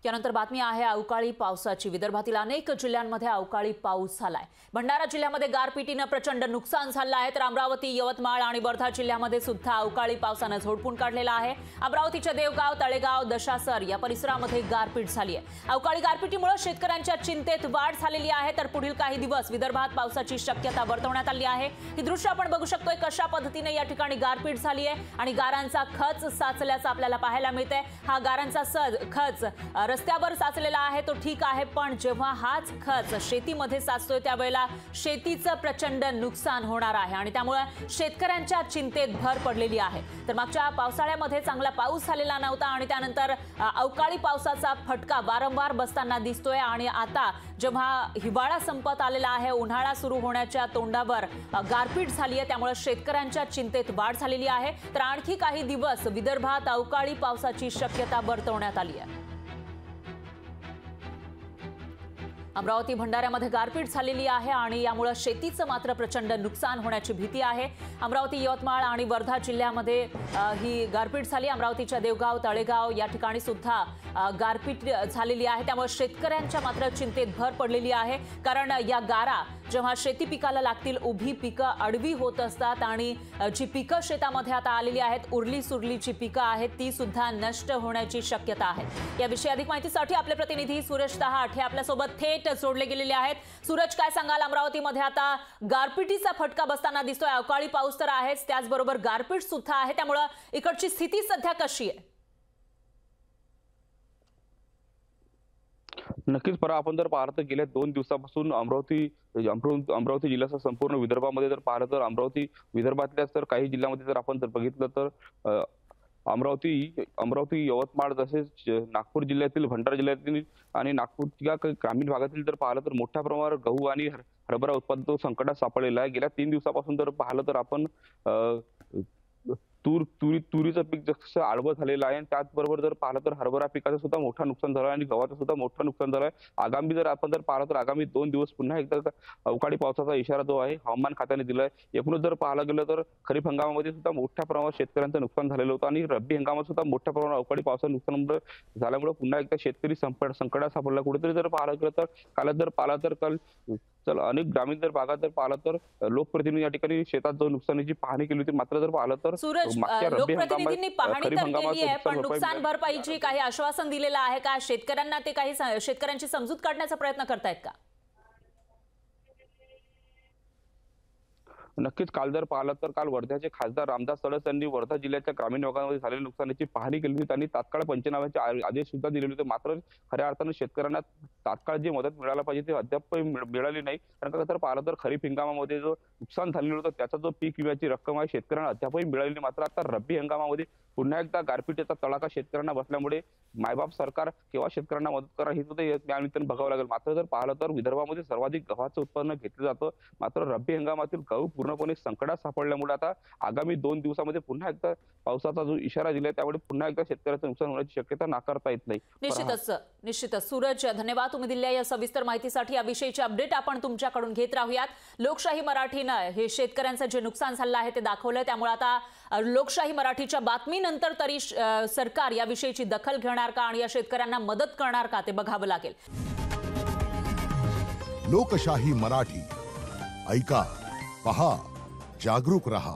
त्यानंतर बातमी आहे अवकाळी पावसाची। विदर्भातील अनेक जिल्ह्यांमध्ये अवकाळी पाऊस झालाय। भंडारा जिल्ह्यामध्ये गारपिटीने प्रचंड नुकसान झालं आहे, तर अमरावती, यवतमाळ आणि वर्धा जिल्ह्यामध्ये सुद्धा अवकाळी पावसाने झोडपून काढलेला आहे। अमरावतीच्या देवगाव, तळेगाव, दशासर या परिसरामध्ये गारपीट झाली आहे। अवकाळी गारपिटीमुळे शेतकऱ्यांच्या चिंतेत वाढ झालेली आहे, तर पुढील काही दिवस विदर्भात पावसाची शक्यता वर्तवण्यात आली आहे। ही दृश्य आपण बघू शकतोय कशा पद्धतीने या ठिकाणी गारपीट झाली आहे आणि गारांचा खच साचल्याचं आपल्याला पाहायला मिळतंय। हा गारांचा खच रस्त्यावर साचलेला आहे तो ठीक आहे, पण जेव्हा हाच खच शेतीमध्ये साचतोय त्यावेळेला शेतीचं प्रचंड नुकसान होणार आहे आणि त्यामुळे शेतकऱ्यांच्या चिंतेत भर पडलेली आहे। तर मागच्या पावसाळ्यामध्ये चांगला पाऊस झालेला नव्हता आणि त्यानंतर अवकाळी पावसाचा फटका वारंवार बसताना दिसतोय आणि आता जेव्हा हिवाळा संपत आलेला आहे, उन्हाळा सुरू होण्याच्या तोंडावर गारपीट झाली आहे, त्यामुळे शेतकऱ्यांच्या चिंतेत वाढ झालेली आहे। तर आणखी काही दिवस विदर्भात अवकाळी पावसाची शक्यता वर्तवण्यात आली आहे। अमरावती, भंडाऱ्यामध्ये गारपीट झालेली आहे आणि यामुळे शेतीचं मात्र प्रचंड नुकसान होण्याची भीती आहे। अमरावती, यवतमाळ आणि वर्धा जिल्ह्यामध्ये ही गारपीट झाली। अमरावतीच्या देवगाव, तळेगाव या ठिकाणी सुद्धा गारपीट झालेली आहे, त्यामुळे शेतकऱ्यांच्या मात्र चिंतेत भर पडलेली आहे। कारण या गारा जेव्हा शेती पिकाला लागतील, उभी पिकं आडवी होत असतात आणि जी पिकं शेतामध्ये आता आलेली आहेत, उरली सुरली जी पिकं आहेत ती सुद्धा नष्ट होण्याची शक्यता आहे। याविषयी अधिक माहितीसाठी आपले प्रतिनिधी सूरज दहाट हे आपल्यासोबत थेट जोडले गेलेले आहेत। सूरज, काय सांगाल? अमरावतीमध्ये आता गारपिटीचा फटका बसताना दिसतोय। अवकाळी पाऊस तर आहेच, त्याचबरोबर गारपीट सुद्धा आहे, त्यामुळे इकडची स्थिती सध्या कशी आहे? नक्कीच परा, आपण जर पाहिलं तर गेल्या 2 दिवसापासून अमरावती जिल्ह्यासह संपूर्ण विदर्भामध्ये जर पाहिलं तर विदर्भातल्याच तर काही जिल्ह्यामध्ये जर आपण बघितलं तर अमरावती, यवतमाळ तसेच नागपूर जिल्ह्यातील, भंडारा जिल्ह्यातील आणि नागपूरच्या ग्रामीण भागातील जर पाहिलं तर मोठ्या प्रमाणावर गहू आणि हरभरा उत्पादन संकटात सापडलेला आहे। गेल्या 3 दिवसापासून जर पाहिलं तर आपण तुरीचं पीक जसं आडवं झालेलं आहे, त्याचबरोबर जर पाहिलं तर हरभरा पिकाचं सुद्धा मोठं नुकसान झालं आणि गव्हाचं सुद्धा मोठं नुकसान झालं आहे। आगामी जर आपण जर पाहिलं तर आगामी 2 दिवस पुन्हा एकदा अवकाळी पावसाचा इशारा जो आहे हवामान खात्याने दिलाय। एकूणच जर पाहायला गेलं तर खरीप हंगामामध्ये सुद्धा मोठ्या प्रमाणात शेतकऱ्यांचं नुकसान झालेलं होतं आणि रब्बी हंगामात सुद्धा मोठ्या प्रमाणात अवकाळी पावसाचं नुकसान झाल्यामुळे पुन्हा एकदा शेतकरी संकटात सापडला। कुठेतरी जर पाहायला गेलं तर काल अनेक ग्रामीण जर भागात जर पाहिलं तर लोकप्रतिनिधी या ठिकाणी शेतात जाऊन नुकसानीची पाहणी केली होती। मात्र जर पाहिलं तर लोकप्रतिनिधींनी पाहणी तर केली आहे, पण नुकसान भरपाईची काही आश्वासन दिलेलं आहे का? शेतकऱ्यांना ते काही शेतकऱ्यांची समजूत काढण्याचा प्रयत्न करतायत का? नक्कीच काल जर पाहिलं तर काल वर्ध्याचे खासदार रामदास तडस यांनी वर्धा जिल्ह्याच्या ग्रामीण भागामध्ये झालेल्या नुकसानीची पाहणी केली होती। त्यांनी तात्काळ पंचनाम्याचे आदेश सुद्धा दिलेले होते। मात्र खऱ्या अर्थाने शेतकऱ्यांना तात्काळ जी मदत मिळायला पाहिजे ती अद्याप मिळाली नाही। कारण जर पाहिलं तर खरीप हंगामामध्ये जो नुकसान झालेलं होतं त्याचा जो पीक विम्याची रक्कम आहे शेतकऱ्यांना अद्यापही मिळाली नाही। मात्र आता रब्बी हंगामामध्ये पुन्हा एकदा गारपिटीचा तडाखा शेतकऱ्यांना बसल्यामुळे मायबाप सरकार केव्हा शेतकऱ्यांना मदत करा हे सुद्धा त्यानिमित्ताने बघावं लागेल। मात्र जर पाहिलं तर विदर्भामध्ये सर्वाधिक गव्हाचं उत्पन्न घेतलं जातं, मात्र रब्बी हंगामातील गहू पूर्णपणे संकटात सापडल्यामुळे आता आगामी 2 दिवसामध्ये पुन्हा एकदा पावसाचा जो इशारा दिलाय त्यामुळे पुन्हा एकदा शेतकऱ्याचं नुकसान होण्याची शक्यता नाकारता येत नाही। निश्चितच सूरज, धन्यवाद तुम्ही दिलेल्या या सविस्तर माहितीसाठी। याविषयीची अपडेट आपण तुमच्याकडून घेत राहूयात। लोकशाही मराठीनं हे शेतकऱ्यांचं जे नुकसान झालं आहे ते दाखवलंय, त्यामुळे आता लोकशाही मराठीच्या बातमीनंतर तरी सरकार याविषयीची दखल घेणार का आणि या शेतकऱ्यांना मदत करणार का ते बघावं लागेल। लोकशाही मराठी ऐका, पहा, जागरूक रहा।